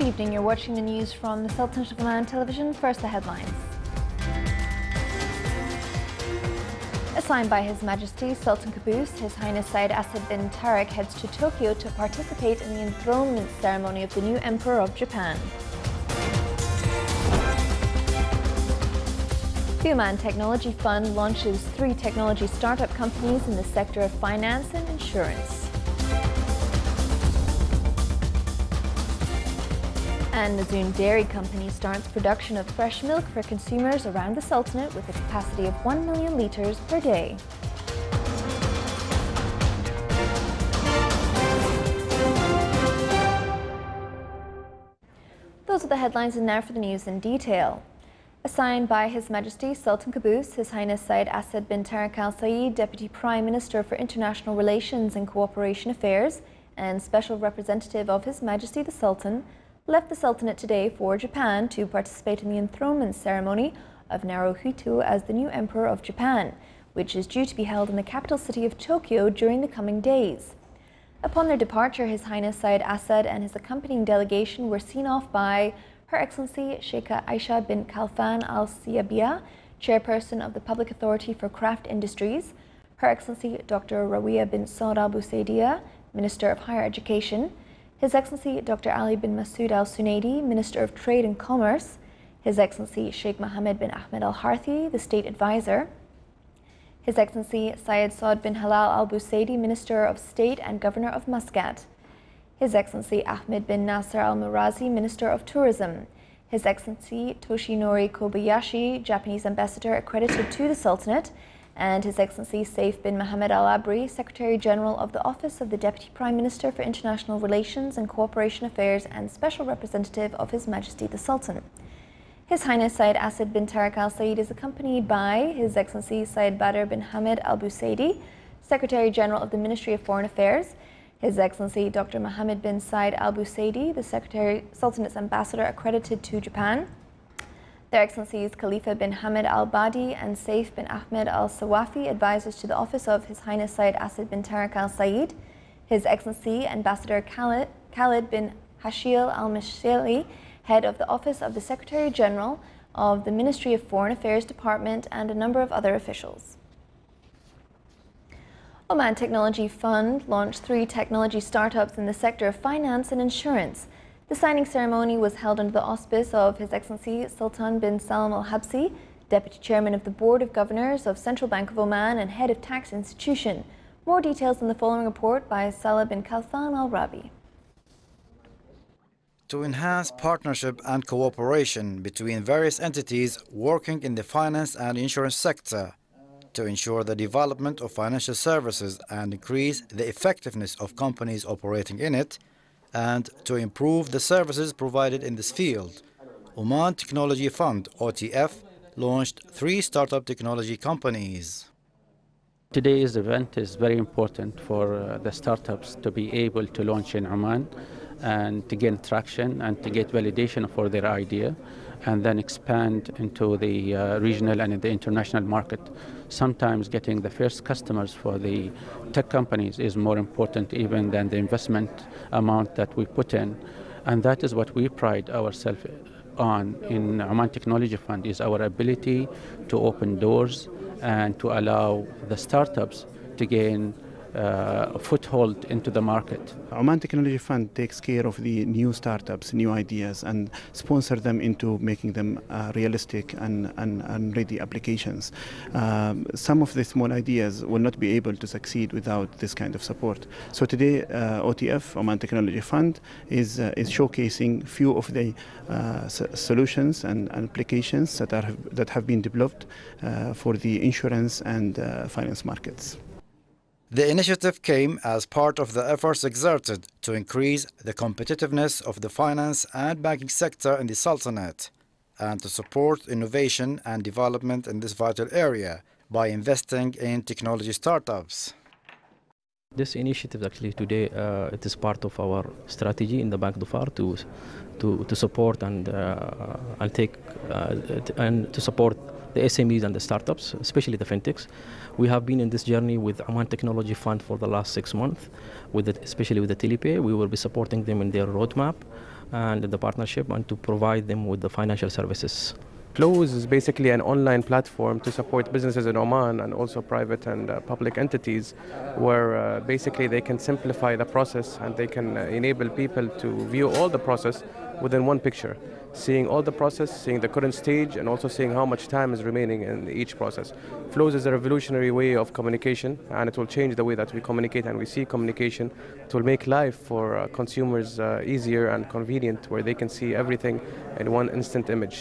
Good evening, you're watching the news from the Sultanate of Oman television. First, the headlines. Assigned by His Majesty Sultan Qaboos, His Highness Said Asad bin Tariq heads to Tokyo to participate in the enthronement ceremony of the new Emperor of Japan. The Oman Technology Fund launches 3 technology startup companies in the sector of finance and insurance. And Nazoon Dairy Company starts production of fresh milk for consumers around the Sultanate with a capacity of 1 million litres per day. Those are the headlines, and now for the news in detail. Assigned by His Majesty Sultan Qaboos, His Highness Said Asad bin Tariq Al Saeed, Deputy Prime Minister for International Relations and Cooperation Affairs and Special Representative of His Majesty the Sultan, left the Sultanate today for Japan to participate in the enthronement ceremony of Naruhito as the new Emperor of Japan, which is due to be held in the capital city of Tokyo during the coming days. Upon their departure, His Highness Said Asad and his accompanying delegation were seen off by Her Excellency Sheikha Aisha bin Khalfan Al Siabiya, Chairperson of the Public Authority for Craft Industries, Her Excellency Dr. Rawiya bin Saud Al Busaidia, Minister of Higher Education, His Excellency Dr. Ali bin Masood Al Sunaidi, Minister of Trade and Commerce, His Excellency Sheikh Mohammed bin Ahmed Al Harthi, the State Advisor, His Excellency Syed Saud bin Halal Al Busaidi, Minister of State and Governor of Muscat, His Excellency Ahmed bin Nasser Al Murazi, Minister of Tourism, His Excellency Toshinori Kobayashi, Japanese Ambassador accredited to the Sultanate, and His Excellency Saif bin Mohammed Al Abri, Secretary General of the Office of the Deputy Prime Minister for International Relations and Cooperation Affairs and Special Representative of His Majesty the Sultan. His Highness Said Asad bin Tariq Al Saeed is accompanied by His Excellency Syed Badr bin Hamid Al Busaidi, Secretary General of the Ministry of Foreign Affairs, His Excellency Dr. Mohammed bin Said Al Busaidi, the Sultanate's Ambassador accredited to Japan, Their Excellencies Khalifa bin Hamid Al Badi and Saif bin Ahmed Al Sawafi, advisors to the Office of His Highness Said Asad bin Tariq Al Saeed, His Excellency Ambassador Khalid bin Hashil Al Mishali, Head of the Office of the Secretary General of the Ministry of Foreign Affairs Department, and a number of other officials. Oman Technology Fund launched 3 technology startups in the sector of finance and insurance. The signing ceremony was held under the auspice of His Excellency Sultan bin Salam Al Habsi, Deputy Chairman of the Board of Governors of Central Bank of Oman and Head of Tax Institution. More details in the following report by Salah bin Khalfan Al Rabi. To enhance partnership and cooperation between various entities working in the finance and insurance sector, to ensure the development of financial services and increase the effectiveness of companies operating in it, and to improve the services provided in this field, Oman Technology Fund, OTF, launched 3 startup technology companies. Today's event is very important for the startups to be able to launch in Oman and to gain traction and to get validation for their idea, and then expand into the regional and in the international market. Sometimes getting the first customers for the tech companies is more important even than the investment amount that we put in. And that is what we pride ourselves on in Oman Technology Fund, is our ability to open doors and to allow the startups to gain a foothold into the market. Oman Technology Fund takes care of the new startups, new ideas, and sponsor them into making them realistic and ready applications. Some of the small ideas will not be able to succeed without this kind of support. So today, OTF, Oman Technology Fund, is showcasing few of the solutions and applications that have been developed for the insurance and finance markets. The initiative came as part of the efforts exerted to increase the competitiveness of the finance and banking sector in the Sultanate, and to support innovation and development in this vital area by investing in technology startups. This initiative actually today it is part of our strategy in the Bank Dhofar to support and to support the SMEs and the startups, especially the fintechs. We have been in this journey with Oman Technology Fund for the last 6 months, especially with the Telepay. We will be supporting them in their roadmap and the partnership, and to provide them with the financial services. Flows is basically an online platform to support businesses in Oman and also private and public entities, where basically they can simplify the process and they can enable people to view all the process within one picture, seeing all the process, seeing the current stage, and also seeing how much time is remaining in each process. Flows is a revolutionary way of communication, and it will change the way that we communicate and we see communication. It will make life for consumers easier and convenient, where they can see everything in one instant image.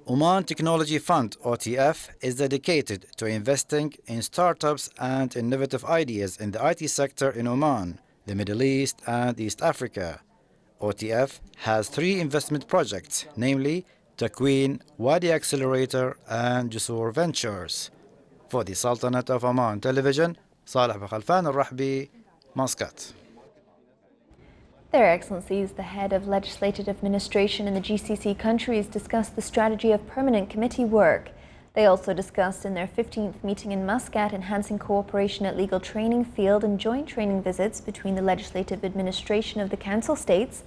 Oman Technology Fund, OTF, is dedicated to investing in startups and innovative ideas in the IT sector in Oman, the Middle East and East Africa. OTF has 3 investment projects, namely Takween, Wadi Accelerator and Jusur Ventures. For the Sultanate of Oman Television, Saleh Bakhalfan Al-Rahbi, Muscat. Their Excellencies, the head of legislative administration in the GCC countries, discussed the strategy of permanent committee work. They also discussed in their 15th meeting in Muscat enhancing cooperation at legal training field and joint training visits between the legislative administration of the council states,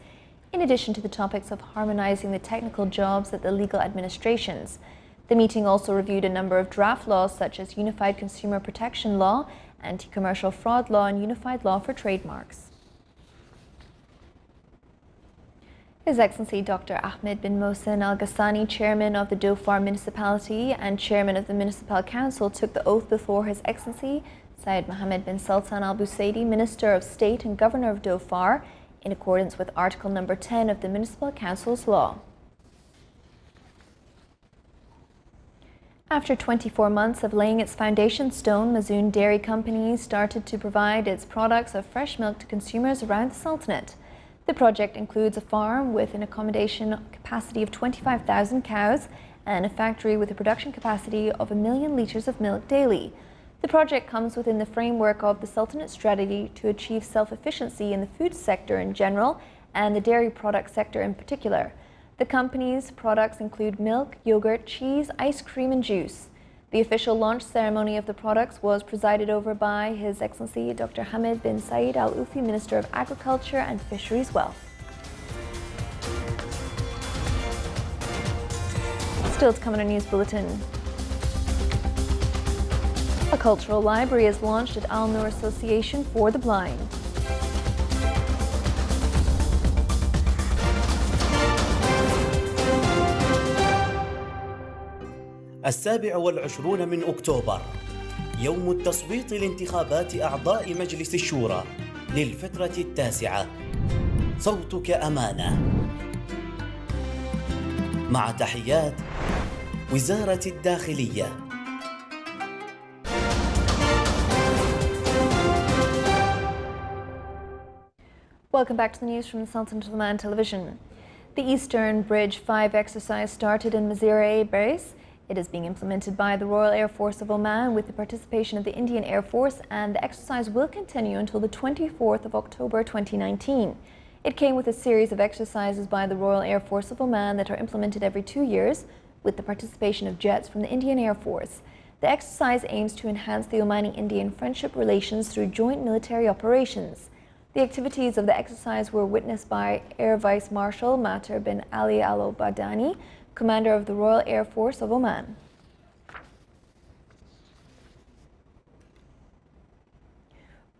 in addition to the topics of harmonizing the technical jobs at the legal administrations. The meeting also reviewed a number of draft laws such as Unified Consumer Protection Law, Anti-Commercial Fraud Law and Unified Law for Trademarks. His Excellency Dr. Ahmed bin Mohsen Al Ghassani, Chairman of the Dhofar Municipality and Chairman of the Municipal Council, took the oath before His Excellency Syed Mohammed bin Sultan Al Busaidi, Minister of State and Governor of Dhofar, in accordance with Article number 10 of the Municipal Council's law. After 24 months of laying its foundation stone, Mazoon Dairy Company started to provide its products of fresh milk to consumers around the Sultanate. The project includes a farm with an accommodation capacity of 25,000 cows and a factory with a production capacity of 1 million litres of milk daily. The project comes within the framework of the Sultanate strategy to achieve self-efficiency in the food sector in general and the dairy product sector in particular. The company's products include milk, yogurt, cheese, ice cream and juice. The official launch ceremony of the products was presided over by His Excellency Dr. Hamid bin Saeed Al Ufi, Minister of Agriculture and Fisheries Wealth. Still to come in our news bulletin. A cultural library is launched at Al Noor Association for the Blind. ال27 من أكتوبر يوم التصويت لانتخابات أعضاء مجلس الشورى للفترة التاسعة. صوتك أمانة. مع تحيات وزارة الداخلية. Welcome back to the news from the Sultanate of Oman Television. The Eastern Bridge 5 exercise started in Mazira base. It is being implemented by the Royal Air Force of Oman with the participation of the Indian Air Force, and the exercise will continue until the 24th of October 2019. It came with a series of exercises by the Royal Air Force of Oman that are implemented every 2 years with the participation of jets from the Indian Air Force. The exercise aims to enhance the Omani-Indian friendship relations through joint military operations. The activities of the exercise were witnessed by Air Vice Marshal Mater bin Ali Al Badani, Commander of the Royal Air Force of Oman.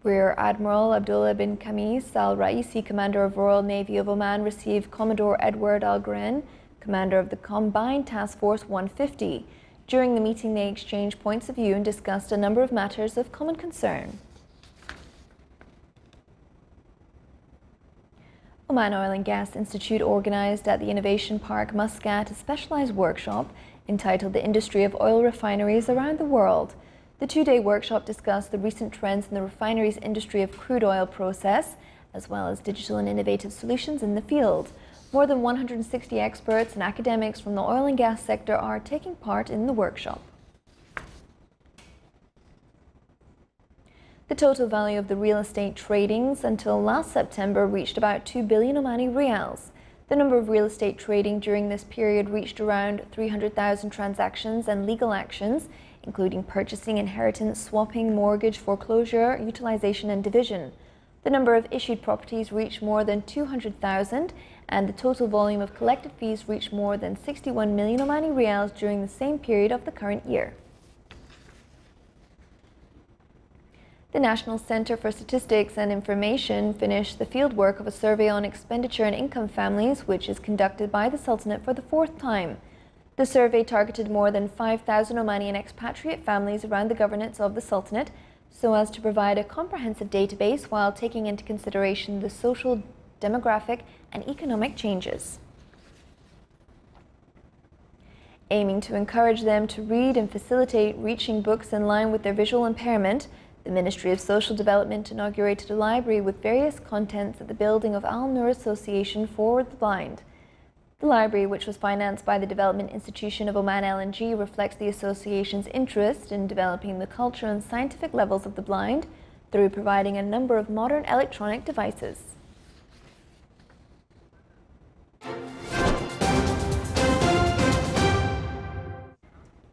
Rear Admiral Abdullah bin Khamis Al Raisi, Commander of Royal Navy of Oman, received Commodore Edward Al Gren, Commander of the Combined Task Force 150. During the meeting, they exchanged points of view and discussed a number of matters of common concern. Oman Oil and Gas Institute organized at the Innovation Park Muscat a specialized workshop entitled The Industry of Oil Refineries Around the World. The 2-day workshop discussed the recent trends in the refineries industry of crude oil process, as well as digital and innovative solutions in the field. More than 160 experts and academics from the oil and gas sector are taking part in the workshop. The total value of the real estate tradings until last September reached about 2 billion Omani Riyals. The number of real estate trading during this period reached around 300,000 transactions and legal actions, including purchasing, inheritance, swapping, mortgage, foreclosure, utilization and division. The number of issued properties reached more than 200,000, and the total volume of collected fees reached more than 61 million Omani Riyals during the same period of the current year. The National Centre for Statistics and Information finished the fieldwork of a survey on expenditure and income families, which is conducted by the Sultanate for the 4th time. The survey targeted more than 5,000 Omani and expatriate families around the governance of the Sultanate, so as to provide a comprehensive database while taking into consideration the social, demographic and economic changes. Aiming to encourage them to read and facilitate reaching books in line with their visual impairment, the Ministry of Social Development inaugurated a library with various contents at the building of Al Noor Association for the Blind. The library, which was financed by the Development Institution of Oman LNG, reflects the association's interest in developing the culture and scientific levels of the blind through providing a number of modern electronic devices.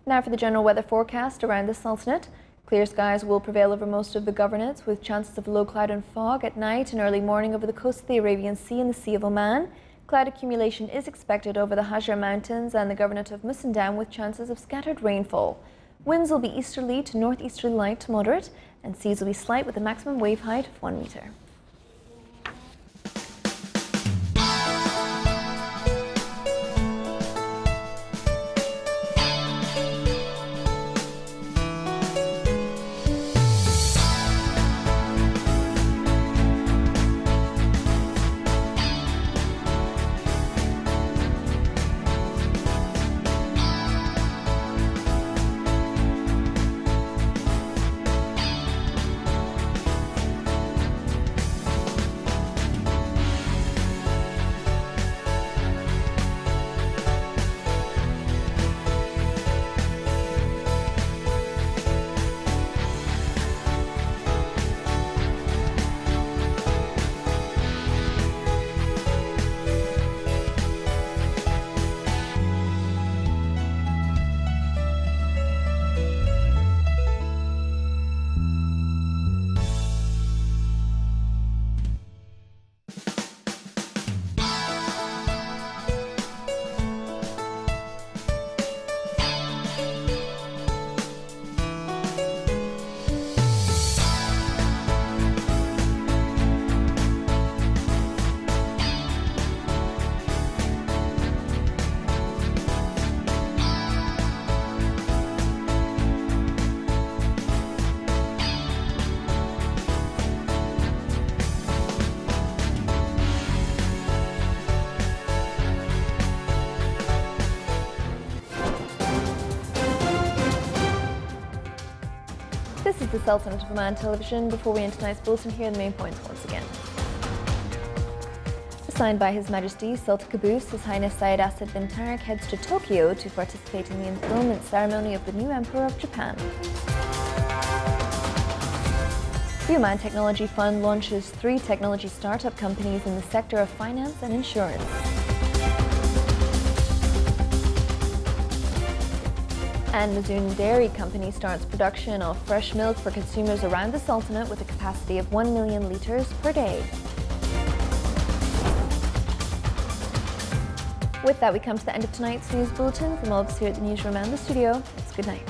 Now for the general weather forecast around the Sultanate. Clear skies will prevail over most of the governorate, with chances of low cloud and fog at night and early morning over the coast of the Arabian Sea and the Sea of Oman. Cloud accumulation is expected over the Hajar Mountains and the governorate of Musandam, with chances of scattered rainfall. Winds will be easterly to northeasterly light to moderate, and seas will be slight with a maximum wave height of 1 meter. This is the Sultanate of Oman television. Before we end tonight's bulletin, here are the main points once again. Signed by His Majesty Sultan Qaboos, His Highness Syed Asad bin Tariq heads to Tokyo to participate in the enthronement ceremony of the new Emperor of Japan. The Oman Technology Fund launches 3 technology startup companies in the sector of finance and insurance. And Mazoon Dairy Company starts production of fresh milk for consumers around the Sultanate with a capacity of 1 million litres per day. With that, we come to the end of tonight's news bulletin. From all of us here at the newsroom and the studio, it's good night.